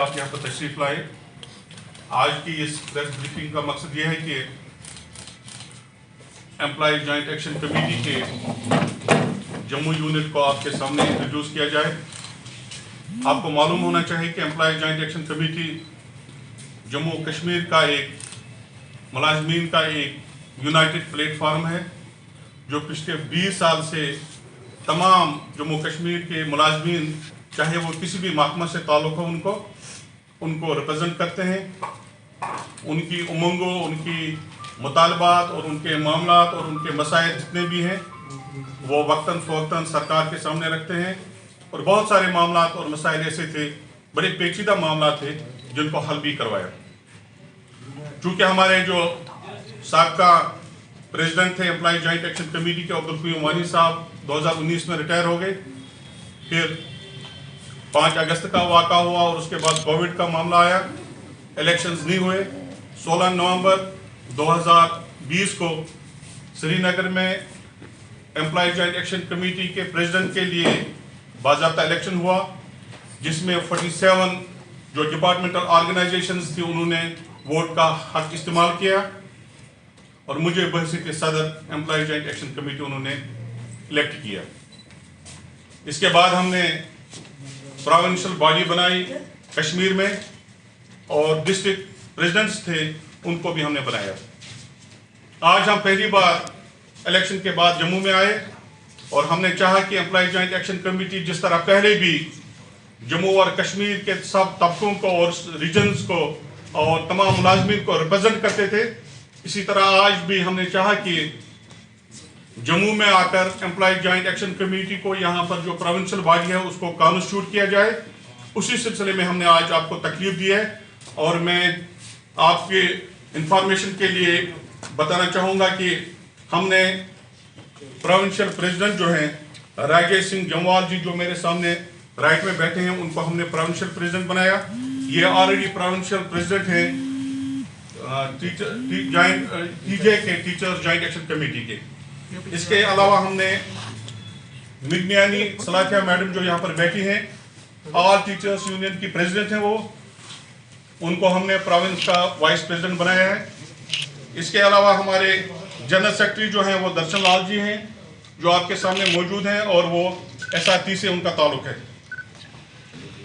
آپ یہاں پر تشریف لائے. آج کی اس پریس بریفنگ کا مقصد یہ ہے کہ امپلائی جوائنٹ ایکشن کمیٹی کے جموں یونٹ کو آپ کے سامنے انٹروڈیوس کیا جائے. آپ کو معلوم ہونا چاہیے کہ employee joint action committee Jammu Kashmir کا ایک ملازمین کا ایک یونائٹڈ پلیٹ فارم ہے جو پچھلے 20 سال سے تمام جموں کشمیر کے ملازمین چاہے وہ کسی بھی محکمہ سے تعلق ہو ان کو ریپرزنٹ کرتے ہیں. ان کی امنگوں، ان کی مطالبات اور ان کے معاملات اور ان کے مسائل جتنے بھی ہیں وہ وقتاً فوقتاً سرکار کے سامنے رکھتے ہیں. اور بہت سارے معاملات اور مسائل ایسے تھے، بڑے پیچیدہ معاملات تھے جن کو حل بھی کروایا. چونکہ ہمارے جو سابقہ پریزیڈنٹ تھے امپلائی جوائنٹ ایکشن کمیٹی کے عبدالقیوم وانی صاحب 2019 میں ریٹائر ہو گئے. پھر 5 اگست کا واقعہ ہوا اور اس کے بعد کووڈ کا معاملہ آیا، الیکشنز نہیں ہوئے. 16 نومبر 2020 کو سری نگر میں امپلائی جوائنٹ ایکشن کمیٹی کے پریزیڈنٹ کے لیے باضابطہ الیکشن ہوا، جس میں 47 جو ڈپارٹمنٹل آرگنائزیشنز تھی انہوں نے ووٹ کا حق استعمال کیا اور مجھے بحیثیت صدر امپلائی جوائنٹ ایکشن کمیٹی انہوں نے الیکٹ کیا. اس کے بعد ہم نے پروونشل باڈی بنائی کشمیر میں اور ڈسٹرکٹ پریزیڈنٹس تھے ان کو بھی ہم نے بنایا. آج ہم پہلی بار الیکشن کے بعد جموں میں آئے اور ہم نے چاہا کہ امپلائی جوائنٹ ایکشن کمیٹی جس طرح پہلے بھی جموں اور کشمیر کے سب طبقوں کو اور ریجنز کو اور تمام ملازمین کو ریپرزنٹ کرتے تھے، اسی طرح آج بھی ہم نے چاہا کہ جموں میں آ کر امپلائی جوائنٹ ایکشن کمیٹی کو یہاں پر جو پروونشل باڈی ہے اس کو کانسٹیٹیوٹ کیا جائے. اسی سلسلے میں ہم نے آج آپ کو تکلیف دی ہے اور میں آپ کے انفارمیشن کے لیے بتانا چاہوں گا کہ ہم نے پروونشل پریزیڈنٹ جو ہیں راجیش سنگھ جموال جی جو میرے سامنے رائٹ میں بیٹھے ہیں ان کو ہم نے پروونشل پریزیڈنٹ بنایا. یہ آلریڈی پروونشل پریزیڈنٹ ہیں ٹی جے کے ٹیچر جوائنٹ ایکشن کمیٹی کے. اس کے علاوہ ہم نے مگنیانی سلاکھیا میڈم جو یہاں پر بیٹھی ہیں آل ٹیچرز یونین کی پریزیڈنٹ ہیں، وہ ان کو ہم نے پروونس کا وائس پریزیڈنٹ بنایا ہے. اس کے علاوہ ہمارے جنرل سیکرٹری جو ہیں وہ درشن لال جی ہیں جو آپ کے سامنے موجود ہیں اور وہ ایس آر ٹی سے ان کا تعلق ہے.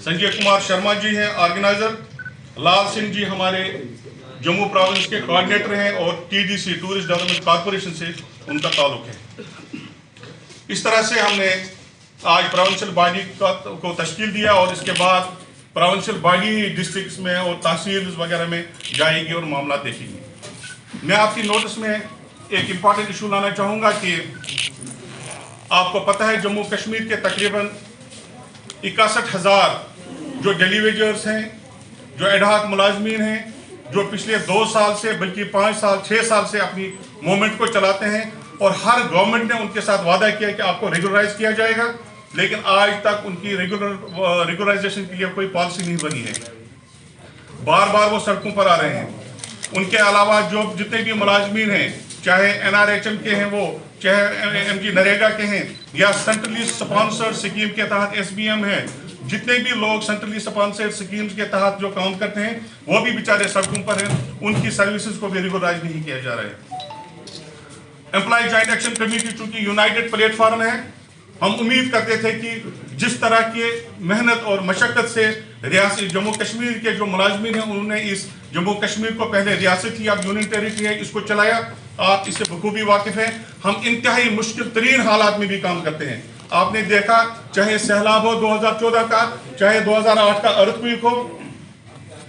سنجے کمار شرما جی ہیں آرگنائزر. لال سنگھ جی ہمارے جموں پروونس کے کوآرڈینیٹر ہیں اور T D C tourist development corporation سے ان کا تعلق ہے. اس طرح سے ہم نے آج پروونشل باڈی کو تشکیل دیا اور اس کے بعد پروونشل باڈی ڈسٹرکٹس میں اور تحصیلز وغیرہ میں جائے گی اور معاملات دیکھیں گی. میں آپ کی نوٹس میں ایک امپورٹنٹ ایشو لانا چاہوں گا کہ آپ کو پتہ ہے جموں کشمیر کے تقریباً 61,000 جو ڈیلی ویجرز ہیں، جو ایڈہاک ملازمین ہیں، جو پچھلے 2 سال سے بلکہ 5 سال 6 سال سے اپنی موومنٹ کو چلاتے ہیں اور ہر گورنمنٹ نے ان کے ساتھ وعدہ کیا کہ آپ کو ریگولرائز کیا جائے گا، لیکن آج تک ان کی ریگولرائزیشن کے لیے کوئی پالیسی نہیں بنی ہے. بار بار وہ سڑکوں پر آ رہے ہیں. ان کے علاوہ جو جتنے بھی ملازمین ہیں چاہے NRHM کے ہیں، وہ چاہے MG نریگا کے ہیں یا سینٹرلی سپانسرڈ سکیم کے تحت SBM ہے، جتنے بھی لوگ سینٹرلی سپانسرڈ سکیمز کے تحت جو کام کرتے ہیں وہ بھی بیچارے سڑکوں پر ہیں. ان کی سروسز کو بھی ریگولرائز نہیں کیا جا رہا ہے. امپلائی جوائنٹ ایکشن کمیٹی چونکہ یونائٹڈ پلیٹ فارم ہے، ہم امید کرتے تھے کہ جس طرح کی محنت اور مشقت سے ریاست جموں کشمیر کے جو ملازمین ہیں انہوں نے اس جموں کشمیر کو پہلے ریاست تھی اب یونین ٹیریٹری ہے اس کو چلایا، آپ اس سے بخوبی واقف ہیں. ہم انتہائی مشکل ترین حالات میں بھی کام کرتے ہیں. آپ نے دیکھا چاہے سیلاب ہو 2014 کا، چاہے 2008 کا ارتھ ہو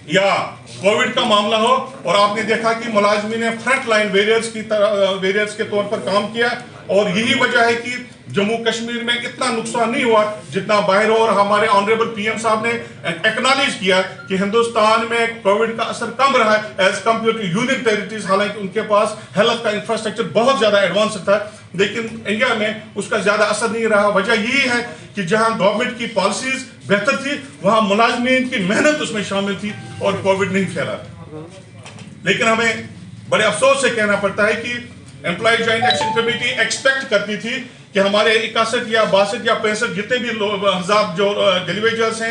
یا کووڈ کا معاملہ ہو، اور آپ نے دیکھا کہ ملازمین نے فرنٹ لائن ویریئرز کے طور پر کام کیا اور یہی وجہ ہے کہ جموں کشمیر میں اتنا نقصان نہیں ہوا جتنا باہر ہو. اور ہمارے آنریبل PM صاحب نے ایکنالج کیا کہ ہندوستان میں کووڈ کا اثر کم رہا ہے as compare to union territories, حالانکہ ان کے پاس ہیلتھ کا انفراسٹرکچر بہت زیادہ ایڈوانس تھا، لیکن انڈیا میں اس کا زیادہ اثر نہیں رہا. وجہ یہی ہے کہ جہاں گورنمنٹ کی پالیسیز بہتر تھی وہاں ملازمین کی محنت اس میں شامل تھی اور کووڈ نہیں پھیلا. لیکن ہمیں بڑے افسوس سے کہنا پڑتا ہے کہ employee joint action committee expect کرتی تھی کہ ہمارے 61 یا 62 یا 65 جتنے بھی ہزار جو ڈیلی ویجرز ہیں